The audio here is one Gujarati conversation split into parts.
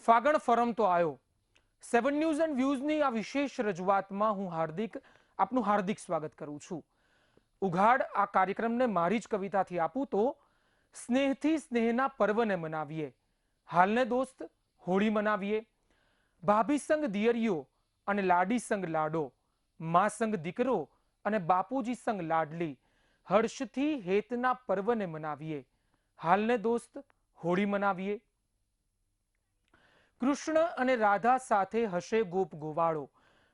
ફાગણ ફરમતો આવ્યો. 7 ન્યૂઝ એન્ડ વ્યૂઝની આ વિશેષ રજૂઆતમાં હું આપનું હાર્દિક સ્વાગત કરું છું. ઉઘાડ આ કાર્યક્રમને મારી જ કવિતાથી આપું તો સ્નેહથી સ્નેહના પર્વને મનાવીએ. હાલને દોસ્ત હોળી મનાવીએ. ભાભી સંગ દિયરીઓ અને લાડી સંગ લાડો, મા સંગ દીકરો અને બાપુજી સંગ લાડલી, હર્ષથી હેતના પર્વને મનાવીએ. હાલને દોસ્ત હોળી મનાવીએ. કૃષ્ણ અને રાધા સાથે હશે ગોપ ગોવાળો,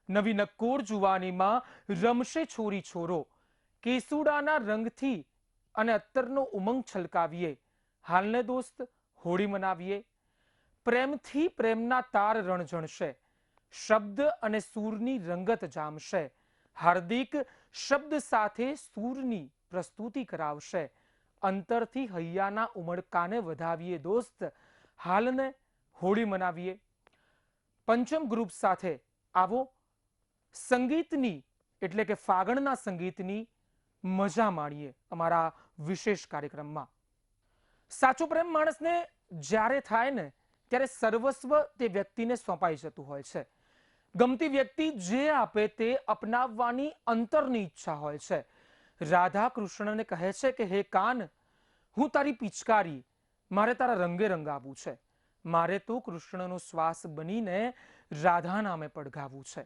નવી નક્કોર જુવાનીમાં રમશે છોરી છોરો. કેસુડાના રંગથી અને અત્તરનો ઉમંગ છલકાવીએ. હાલને દોસ્ત હોળી મનાવીએ. પ્રેમથી પ્રેમના તાર રણઝણશે, શબ્દ અને સૂરની રંગત જામશે. હાર્દિક શબ્દ સાથે સૂરની પ્રસ્તુતિ કરાવશે. અંતરથી હૈયાના ઉમળકાને વધાવીએ દોસ્ત, હાલને હોળી મનાવીએ. પંચમ ગ્રુપ સાથે આવો સંગીતની એટલે કે ફાગણના સંગીતની મજા માણીએ અમારા વિશેષ કાર્યક્રમમાં. સાચો પ્રેમ માણસને જ્યારે થાય ને ત્યારે સર્વસ્વ તે વ્યક્તિને સોંપાઈ જતું હોય છે. ગમતી વ્યક્તિ જે આપે તે અપનાવવાની અંતરની ઈચ્છા હોય છે. રાધા કૃષ્ણને કહે છે કે હે કાન, હું તારી પિચકારી, મારે તારા રંગે રંગાવવું છે. મારે તો કૃષ્ણનો શ્વાસ બનીને રાધા નામે પડઘાવવું છે.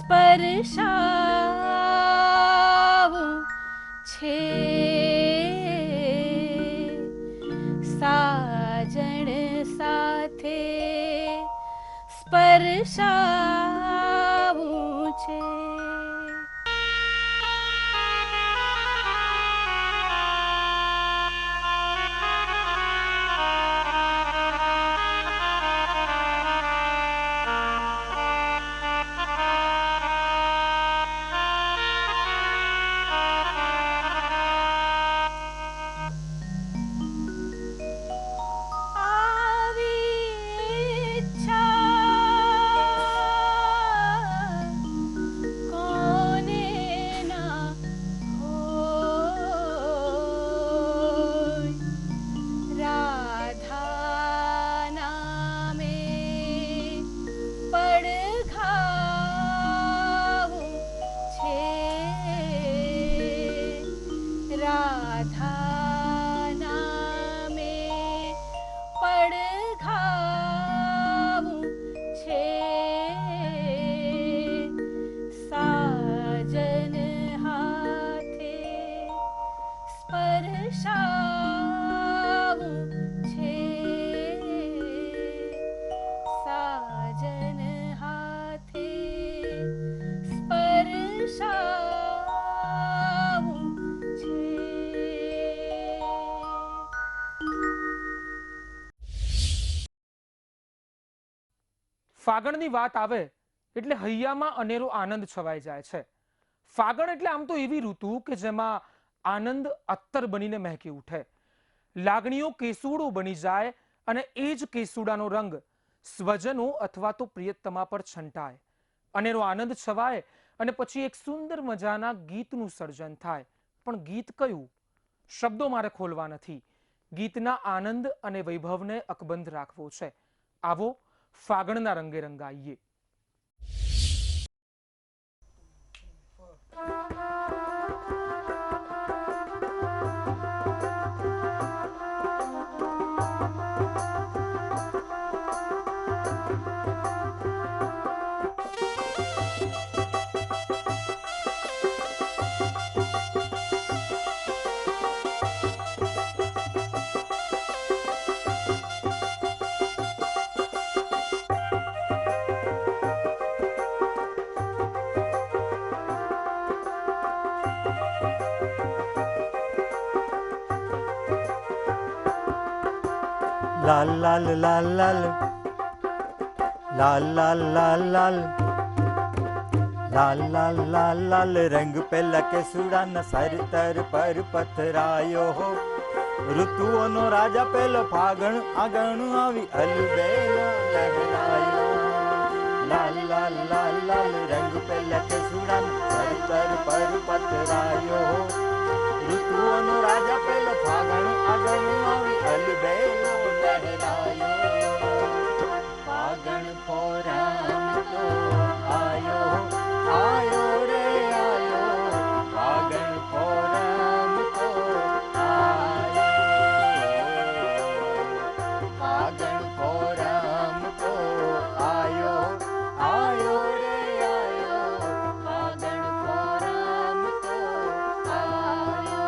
સ્પર્શાવું છે સાજણ સાથે સ્પર્શાવું છે. ફાગણની વાત આવે એટલે હૈયામાં અનેરો આનંદ છવાઈ જાય છે. ફાગણ એટલે આમ તો એવી ઋતુ કે જેમાં આનંદ અત્તર બનીને મહેકી ઉઠે, લાગણીઓ કેસુડો બની જાય અને એ જ કેસુડાનો રંગ સ્વજનો અથવા તો પ્રિયતમા પર છંટાય. અનેરો આનંદ છવાય અને પછી એક સુંદર મજાના ગીતનું સર્જન થાય. પણ ગીત કયું? શબ્દો મારે ખોલવા નથી. ગીતના આનંદ અને વૈભવને અકબંધ રાખવો છે. આવો ફાગણના રંગે રંગાઈએ. લાલ લાલ લાલ લાલ લાલ લાલ લાલ લાલ લાલ લાલ લાલ લાલ રંગ પેલા કેસુડાના સરતર પર પથરાયો હો ઋતુઓનો રાજા પેલો ફાગણ આગણ આવી અલબેલો લહેરાયો લાલ લાલ લાલ લાલ રંગ પેલા કેસુડાના સરતર પર પથરાયો હો ઋતુઓનો રાજા પેલો ફાગણ આગણ આવી અલબેલો લહેરાયો ફાગણ પોરામ તો આયો આયો રે આયો ફાગણ પોરામ તો આયો ફાગણ પોરામ તો આયો આયો રે આયો ફાગણ પોરામ તો આયો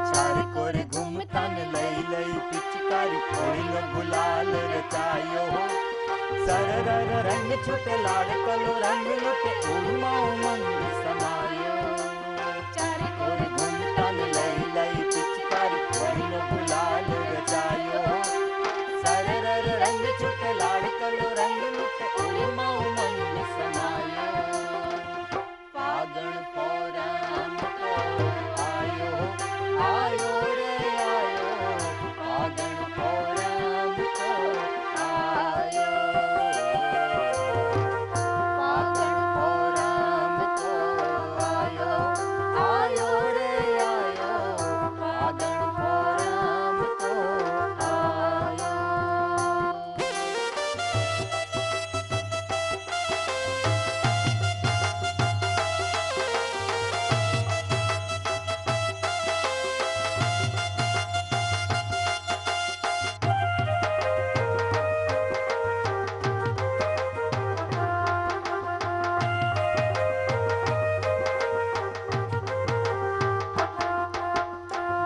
ચારે કોરે ઘૂમતા ને લઈ લઈ પિચકારી ખોઈનો ગુલાલ રચાયો સરર રંગ છૂટે લાડ કલો રંગ લૂટે ઉમંગ ઉમંગ સમાયો ચારે કોરે ઘૂમતા ને લઈ લઈ પિચકારી ખોઈનો ગુલાલ રચાયો સરર રંગ છૂટે લાડ કલો રંગ લૂટે ઉમંગ ઉમંગ સમાયો ફાગણ પોરામ તો આયો આયો રે આયો ફાગણ પોરામ તો આયો ફાગણ પોરામ તો આયો આયો રે આયો ફાગણ પોરામ તો આયો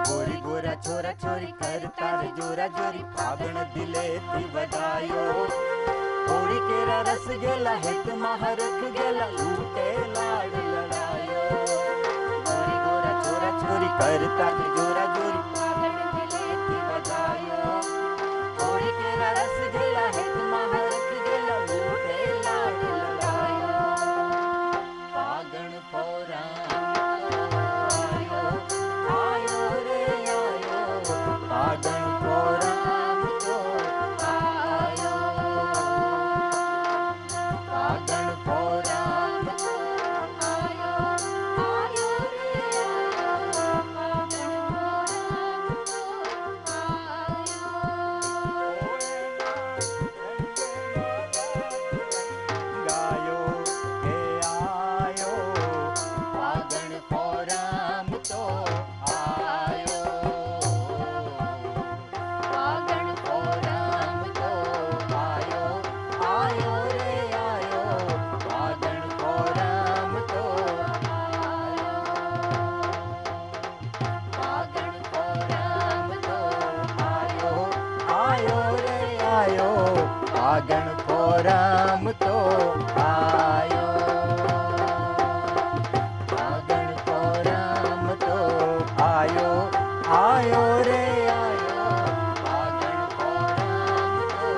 ગોરી ગોરા છોરા છોરી કરતા રે જોરા જોરી ફાગણ દિલેથી વધાયો હોળી કેરા રસ ગેલા હેતમાં હરખ ગેલા લૂટે લાડ લડાયો ગોરી ગોરા છોરા છોરી કરતા રે જોરા જોરી ફાગણ દિલેથી વધાયો હોળી કેરા રસ ગેલા હેતમાં હરખ ગેલા લૂટે લાડ લડાયો ફાગણ પોરામ આયો આયો રે આયો ફાગણ પોરામ તો આયો ફાગણ પોરામ તો આયો આયો રે આયો ફાગણ પોરામ તો આયો ફાગણ પોરામ તો આયો આયો રે આયો ફાગણ પોરામ તો આયો ફાગણ પોરામ તો આયો આયો રે આયો ફાગણ પોરામ તો આયો ફાગણ પોરામ તો આયો આયો રે આયો ફાગણ પોરામ તો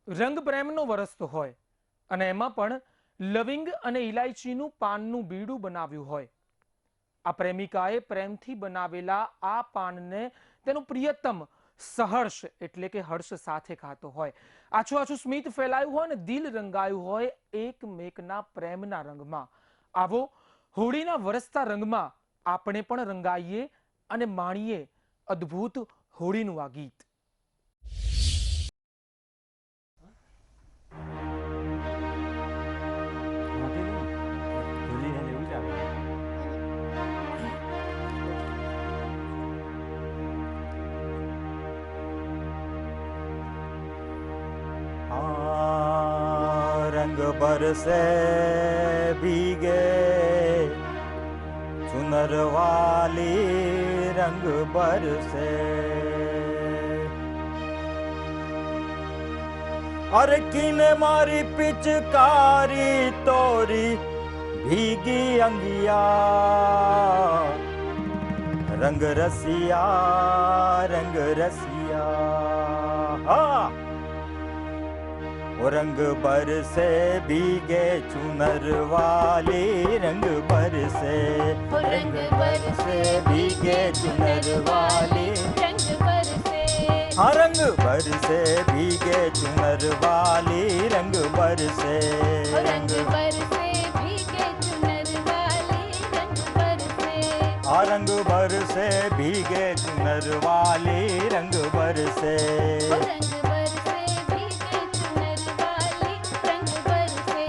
રંગ પ્રેમનો વરસતો હોય અને એમાં પણ લવિંગ અને ઇલાયચીનું પાનનું બીડું બનાવ્યું હોય આ પ્રેમિકાએ પ્રેમથી બનાવેલા આ પાનને તેનું પ્રિયતમ સહર્ષ એટલે કે હર્ષ સાથે ખાતો હોય આછું આછું સ્મિત ફેલાયું હોય ને દિલ રંગાયું હોય એકમેકના પ્રેમના રંગમાં આવો હોળીના વરસતા રંગમાં આપણે પણ રંગાઈએ અને માણીએ અદ્ભુત હોળીનું આ ગીત बरसे भीगे चुनर वाली रंग बरसे। अरे किने मारी पिचकारी तोरी भीगी अंगिया रंग रसिया रंग रसिया। हाँ वो रंग बरसे भीगे चुनर वाली रंग बरसे। रंग बरसे भीगे चुनर वाली रंग बरसे। हाँ रंग बरसे भीगे चुनर वाली रंग बरसे। रंग बरसे भीगे चुनर वाली रंग बरसे। हाँ रंग बरसे भीगे चुनर वाली रंग बरसे। रंग बरसे भीगे चुनर वाली रंग बरसे।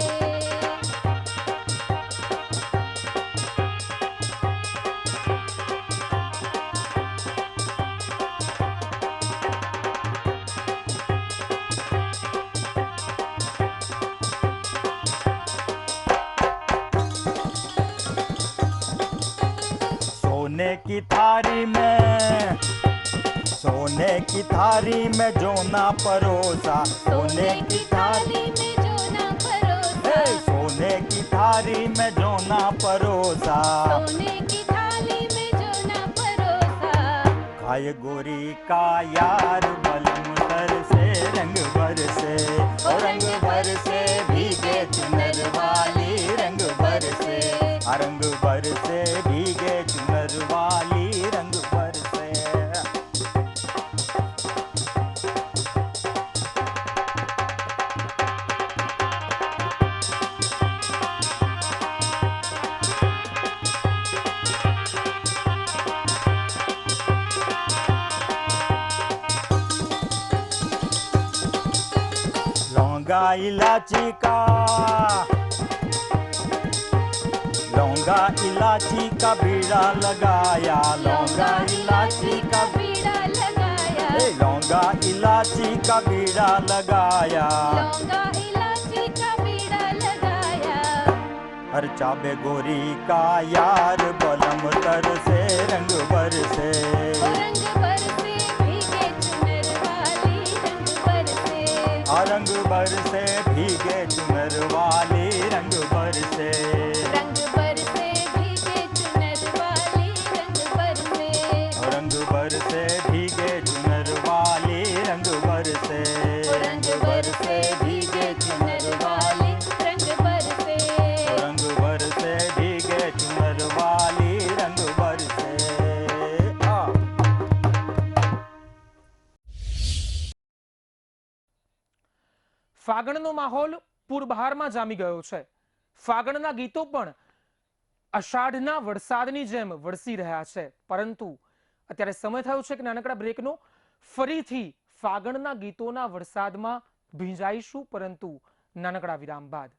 सोने की थारी में जो ना परोसा। सोने की थाली में जो ना परोसा। सोने की थारी में जो ना परोसा। सोने की थाली में जो ना परोसा। खाए गोरी का यार बलम तर से रंग बरसे। रंग बरसे भीगे चुनर वाली रंग बरसे। रंग बरसे भीगे चुनर वाली रंग बरसे। लौंगा इलाची का बीड़ा लगाया। लौंगा इलाची का बीड़ा लगाया। लौंगा इलाची का बीड़ा लगाया। लौंगा इलाची का बीड़ा लगाया। हर चाबे गोरी का यार बलम तर से रंग बरसे। रंग बरसे भीगे चुनर वाली रंग बरसे। रंग बरसे भीगे चुनर वाली रंग बरसे। रंग बरसे भीगे चुनर वाली रंग बरसे। रंग बरसे भीगे चुनर वाली रंग बरसे। रंग बरसे भीगे चुनर वाली रंग बरसे। रंग बरसे भीगे चुनर वाली रंग बरसे। ફાગણનો માહોલ પૂરબહારમાં જામી ગયો છે. ફાગણના ગીતો પણ અષાઢના વરસાદની જેમ વરસી રહ્યા છે. પરંતુ અત્યારે સમય થયો છે કે નાનકડા બ્રેકનો. ફરીથી ફાગણના ગીતોના વરસાદમાં ભીંજાઈશું, પરંતુ નાનકડા વિરામ બાદ.